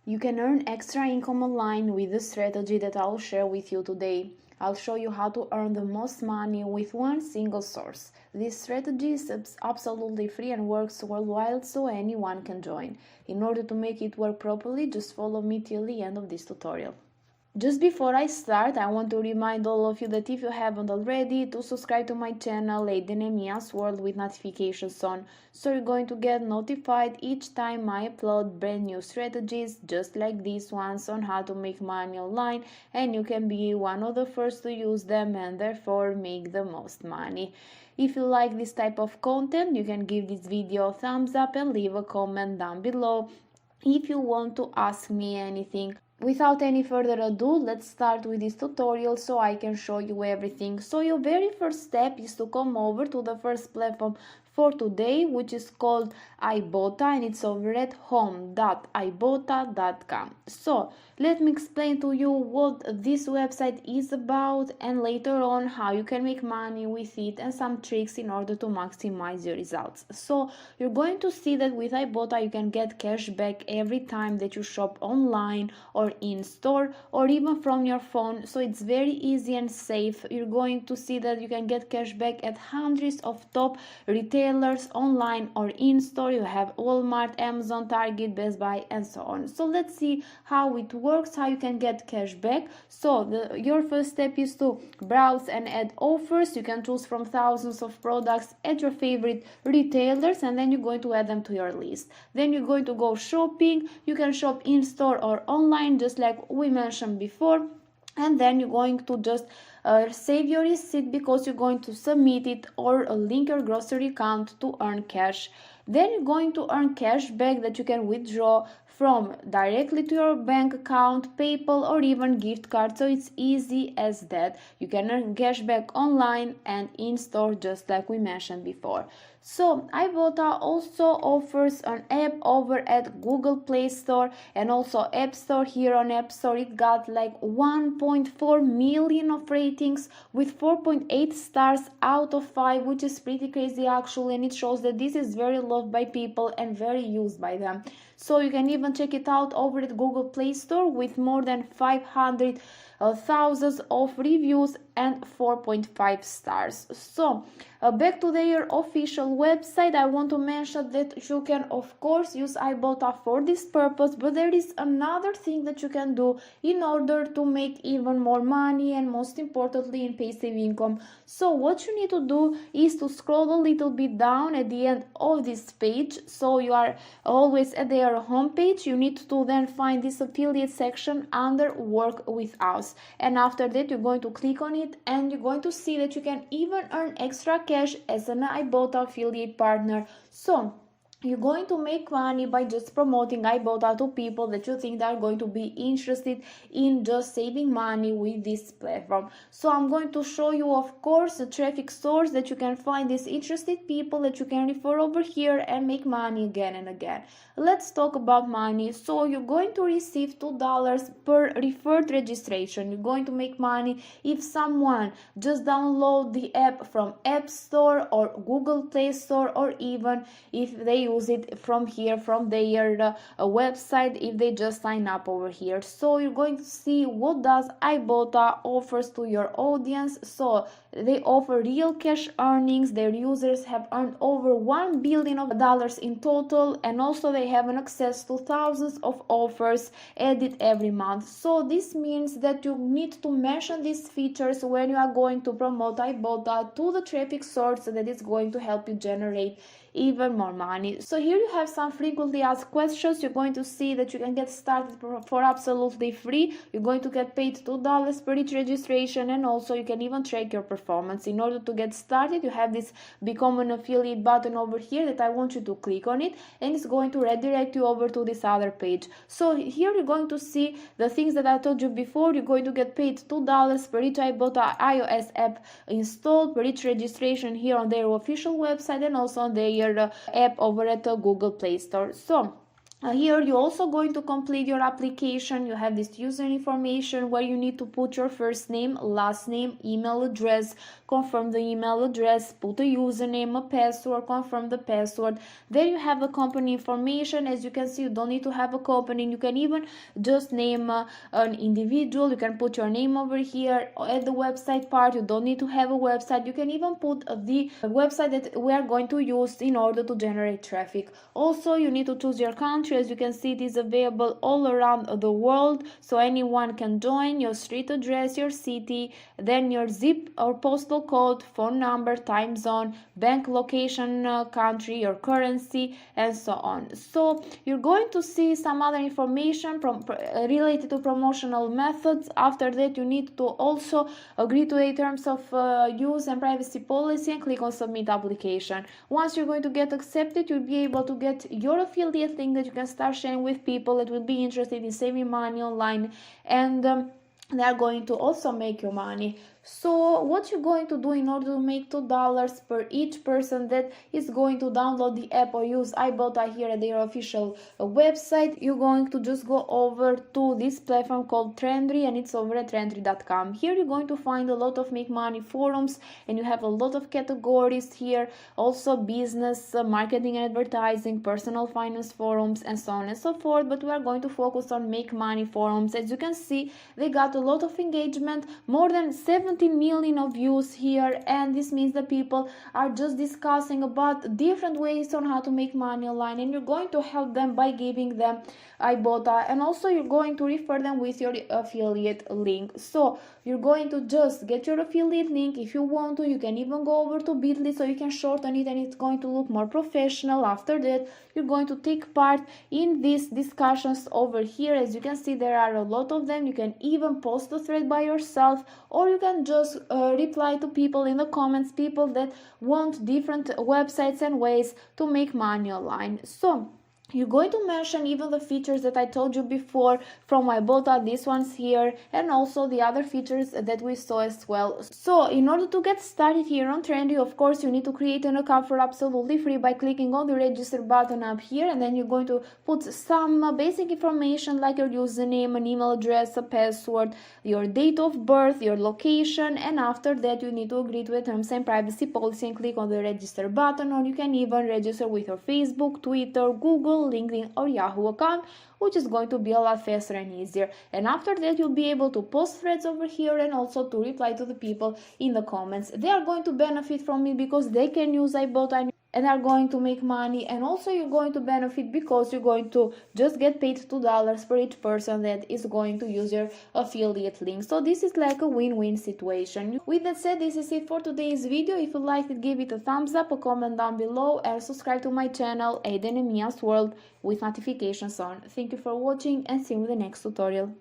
You can earn extra income online with the strategy that I'll share with you today. I'll show you how to earn the most money with one single source. This strategy is absolutely free and works worldwide, so anyone can join. In order to make it work properly, just follow me till the end of this tutorial. Just before I start, I want to remind all of you that if you haven't already, to subscribe to my channel Mia's World with notifications on, so you're going to get notified each time I upload brand new strategies just like these ones on how to make money online, and you can be one of the first to use them and therefore make the most money. If you like this type of content, you can give this video a thumbs up and leave a comment down below if you want to ask me anything. Without any further ado, let's start with this tutorial so I can show you everything. So your very first step is to come over to the first platform for today, which is called IBOTTA, and it's over at home.ibotta.com. So let me explain to you what this website is about, and later on how you can make money with it and some tricks in order to maximize your results. So you're going to see that with IBOTTA you can get cash back every time that you shop online or in store or even from your phone, so it's very easy and safe. You're going to see that you can get cash back at hundreds of top retailers online or in store. You have Walmart, Amazon, Target, Best Buy, and so on. So let's see how it works, how you can get cash back. So your first step is to browse and add offers. You can choose from thousands of products at your favorite retailers, and then you're going to add them to your list. Then you're going to go shopping. You can shop in store or online just like we mentioned before, and then you're going to just save your receipt because you're going to submit it or link your grocery account to earn cash. Then you're going to earn cash back that you can withdraw from directly to your bank account, PayPal, or even gift card. So it's easy as that. You can earn cash back online and in store just like we mentioned before. So IBOTTA also offers an app over at Google Play Store and also App Store. Here on App Store it got like 1.4 million of ratings with 4.8 stars out of 5, which is pretty crazy actually, and it shows that this is very loved by people and very used by them. So you can even check it out over at Google Play Store with more than 500 thousands of reviews and 4.5 stars. So back to their official website, I want to mention that you can of course use IBOTTA for this purpose, but there is another thing that you can do in order to make even more money and most importantly in passive income. So what you need to do is to scroll a little bit down at the end of this page. So you are always at their homepage. You need to then find this affiliate section under Work with Us, and after that you're going to click on it and you're going to see that you can even earn extra cash as an IBOTTA affiliate partner. So you're going to make money by just promoting IBOTTA to people that you think are going to be interested in just saving money with this platform. So I'm going to show you of course a traffic source that you can find these interested people that you can refer over here and make money again and again. Let's talk about money. So you're going to receive $2 per referred registration. You're going to make money if someone just download the app from App Store or Google Play Store, or even if they use it from here from their website if they just sign up over here. So you're going to see what does IBOTTA offers to your audience. So they offer real cash earnings. Their users have earned over $1 billion in total, and also they have an access to thousands of offers added every month. So this means that you need to mention these features when you are going to promote IBOTTA to the traffic source that is going to help you generate even more money. So here you have some frequently asked questions. You're going to see that you can get started for absolutely free. You're going to get paid $2 per each registration, and also you can even track your performance. In order to get started, you have this become an affiliate button over here that I want you to click on it, and it's going to redirect you over to this other page. So here you're going to see the things that I told you before. You're going to get paid $2 per each IBOTTA iOS app installed, per each registration here on their official website and also on their app over at the Google Play Store. So Here you're also going to complete your application. You have this user information where you need to put your first name, last name, email address, confirm the email address, put a username, a password, confirm the password. There you have the company information. As you can see, you don't need to have a company. You can even just name an individual. You can put your name over here at the website part. You don't need to have a website. You can even put the website that we are going to use in order to generate traffic. Also, you need to choose your country. As you can see, it is available all around the world, so anyone can join. Your street address, your city, then your zip or postal code, phone number, time zone, bank location, country, your currency, and so on. So you're going to see some other information related to promotional methods. After that, you need to also agree to the terms of use and privacy policy and click on submit application. Once you're going to get accepted, you'll be able to get your affiliate link that you can start sharing with people that will be interested in saving money online, and they are going to also make you money. So what you're going to do in order to make $2 per each person that is going to download the app or use IBOTTA here at their official website, you're going to just go over to this platform called Trendry, and it's over at trendry.com. Here you're going to find a lot of make money forums, and you have a lot of categories here, also business, marketing and advertising, personal finance forums, and so on and so forth. But we are going to focus on make money forums. As you can see, they got a lot of engagement, more than 17 million of views here, and this means that people are just discussing about different ways on how to make money online, and you're going to help them by giving them IBOTTA, and also you're going to refer them with your affiliate link. So you're going to just get your affiliate link. If you want to, you can even go over to Bitly so you can shorten it, and it's going to look more professional. After that, you're going to take part in these discussions over here. As you can see, there are a lot of them. You can even post a thread by yourself, or you can just reply to people in the comments, people that want different websites and ways to make money online. So you're going to mention even the features that I told you before from IBOTTA, these ones here, and also the other features that we saw as well. So in order to get started here on Trendy, of course, you need to create an account for absolutely free by clicking on the register button up here, and then you're going to put some basic information like your username, an email address, a password, your date of birth, your location, and after that you need to agree to the terms and privacy policy and click on the register button, or you can even register with your Facebook, Twitter, Google, LinkedIn, or Yahoo account, which is going to be a lot faster and easier. And after that, you'll be able to post threads over here and also to reply to the people in the comments. They are going to benefit from it because they can use IBOTTA and are going to make money, and also you're going to benefit because you're going to just get paid $2 per each person that is going to use your affiliate link. So this is like a win-win situation. With that said, this is it for today's video. If you liked it, give it a thumbs up, a comment down below, and subscribe to my channel Aiden and Mia's World with notifications on. Thank you for watching, and see you in the next tutorial.